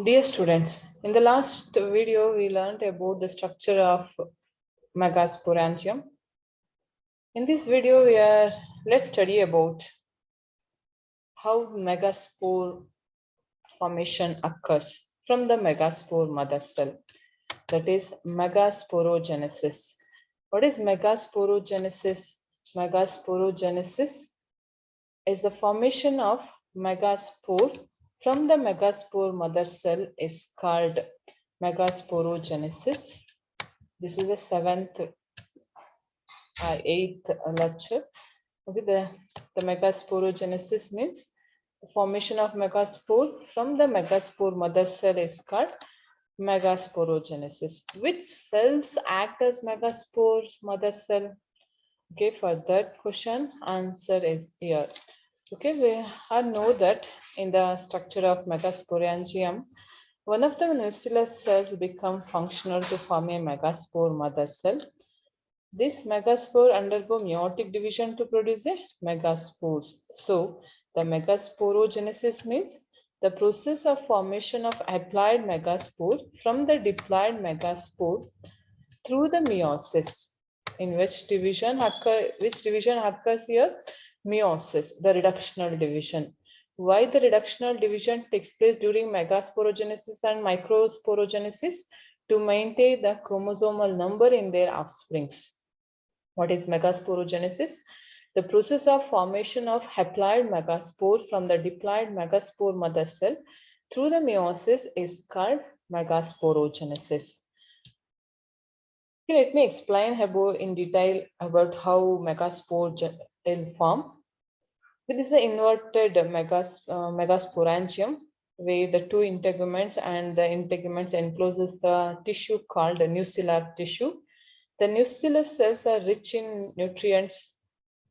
Dear students, in the last video we learned about the structure of megasporangium. In this video let's study about how megaspore formation occurs from the megaspore mother cell, that is megasporogenesis. What is megasporogenesis? Megasporogenesis is the formation of megaspore from the megaspore mother cell is called megasporogenesis. This is the eighth lecture. Okay, the megasporogenesis means the formation of megaspore from the megaspore mother cell is called megasporogenesis. Which cells act as megaspore mother cell? Okay, for that question, answer is here. Okay, we know that in the structure of megasporangium, one of the nucleus cells become functional to form a megaspore mother cell. This megaspore undergo meiotic division to produce a megaspores. So, the megasporogenesis means the process of formation of applied megaspore from the diploid megaspore through the meiosis. In which division occurs here? Meiosis, the reductional division. Why the reductional division takes place during megasporogenesis and microsporogenesis? To maintain the chromosomal number in their offsprings. What is megasporogenesis? The process of formation of haploid megaspore from the diploid megaspore mother cell through the meiosis is called megasporogenesis. Okay, let me explain in detail about how megaspore will form. It is the inverted megasporangium where the two integuments and the integuments encloses the tissue called the nuclear tissue. The nuclear cells are rich in nutrients,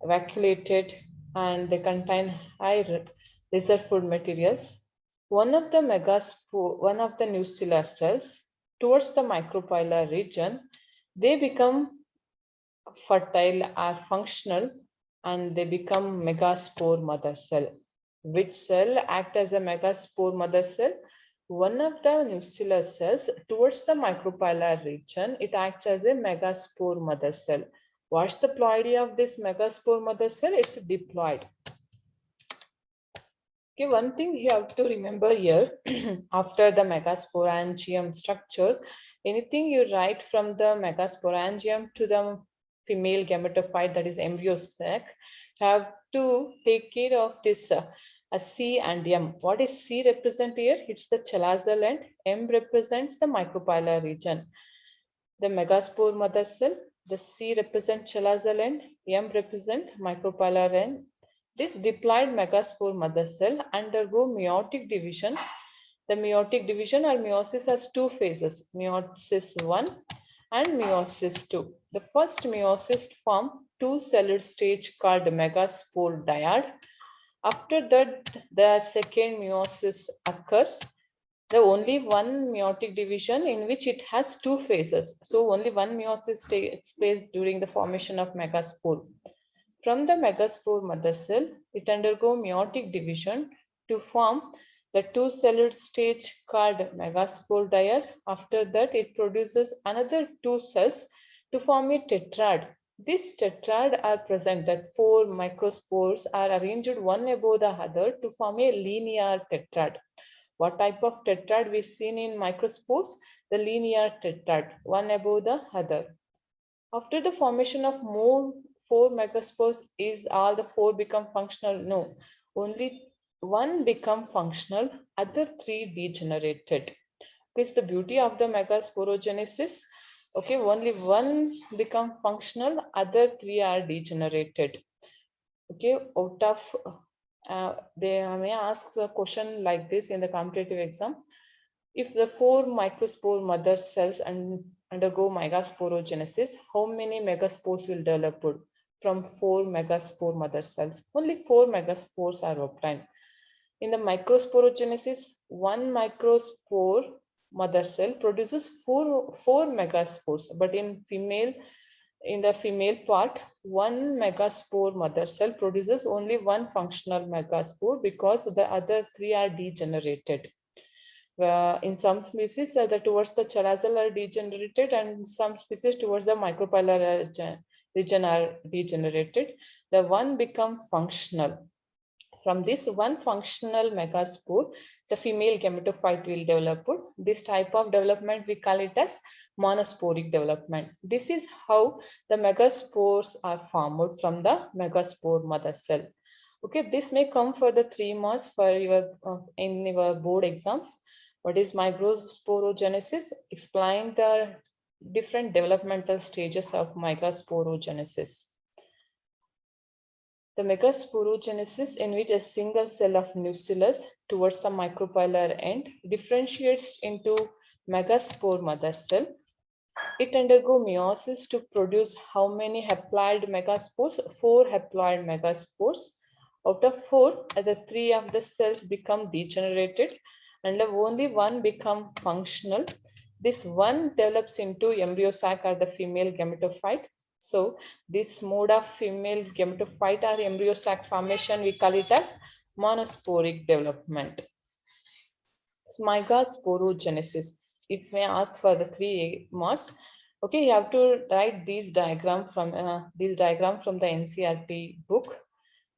vacuolated, and they contain high reserve food materials. One of the nuclear cells towards the micropilar region, they become fertile or functional and they become megaspore mother cell. Which cell act as a megaspore mother cell? One of the nuclear cells towards the micropilar region, it acts as a megaspore mother cell. What's the ploidy of this megaspore mother cell? It's diploid. Okay, one thing you have to remember here, after the megasporangium structure, anything you write from the megasporangium to the female gametophyte, that is embryo sac, have to take care of this C and M. What is C represent here? It's the chalazal end. M represents the micropilar region. The megaspore mother cell, the C represent chalazal end, M represent micropilar end. This diploid megaspore mother cell undergo meiotic division. The meiotic division or meiosis has two phases, meiosis 1 and meiosis 2. The first meiosis form two-celled stage called megaspore dyad. After that, the second meiosis occurs. The only one meiotic division in which it has two phases. So only one meiosis takes place during the formation of megaspore. From the megaspore mother cell, it undergoes meiotic division to form the two-celled stage called megaspore dyad. After that, it produces another two cells to form a tetrad. These tetrad are present, that four microspores are arranged one above the other to form a linear tetrad. What type of tetrad we seen in microspores? The linear tetrad, one above the other. After the formation of more four megaspores, is all the four become functional? No, only one become functional, other three degenerated. This is the beauty of the megasporogenesis. Okay, only one become functional, other three are degenerated. Okay, out of they may ask a question like this in the competitive exam. If the four microspore mother cells undergo megasporogenesis, how many megaspores will develop from four megaspore mother cells? Only four megaspores are obtained. In the microsporogenesis, one microspore mother cell produces four megaspores, but in the female part, one megaspore mother cell produces only one functional megaspore because the other three are degenerated. In some species, towards the chalazel are degenerated, and some species towards the micropylar region are degenerated. The one become functional. From this one functional megaspore, the female gametophyte will develop. This type of development we call it as monosporic development. This is how the megaspores are formed from the megaspore mother cell. Okay, this may come for the 3 marks for your in your board exams. What is microsporogenesis? Explain the different developmental stages of megasporogenesis. The megasporogenesis, in which a single cell of nucellus towards the micropylar end differentiates into megaspore mother cell. It undergoes meiosis to produce how many haploid megaspores? 4 haploid megaspores. Out of 4, the 3 of the cells become degenerated and only one become functional. This one develops into embryo sac or the female gametophyte. So this mode of female gametophyte or embryo sac formation, we call it as monosporic development. Megasporogenesis. If may ask for the 3 marks, okay, you have to write these diagram from the NCERT book.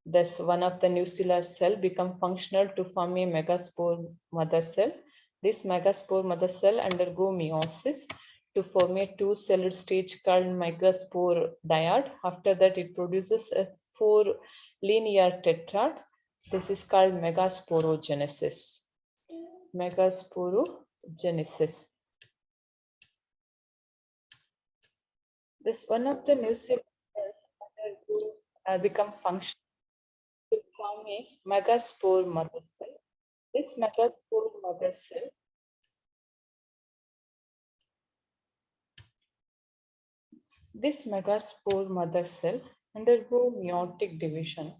Thus, one of the nuclear cell become functional to form a megaspore mother cell. This megaspore mother cell undergo meiosis to form a 2-celled stage called megaspore dyad. After that, it produces a 4 linear tetrad. This is called megasporogenesis. Megasporogenesis. This one of the nuclear cells become functional to form a megaspore mother cell. This megaspore mother cell undergo meiotic division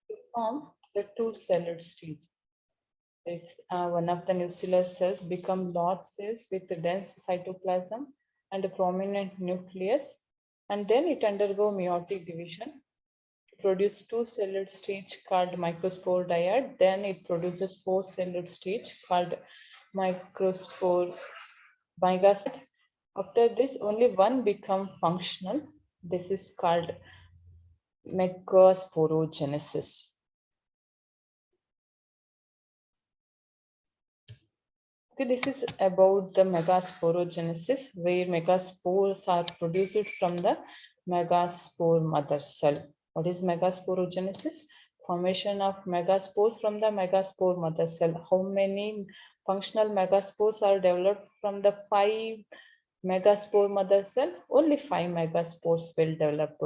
to form the 2-celled stage. It's one of the nuclear cells become large cells with a dense cytoplasm and a prominent nucleus, and then it undergo meiotic division to produce 2-celled stage called microspore dyad. Then it produces 4-celled stage called megaspore. After this, only one become functional. This is called megasporogenesis. Okay, this is about the megasporogenesis, where megaspores are produced from the megaspore mother cell. What is megasporogenesis? Formation of megaspores from the megaspore mother cell. How many functional megaspores are developed from the 5 megaspore mother cell? Only 5 megaspores will develop.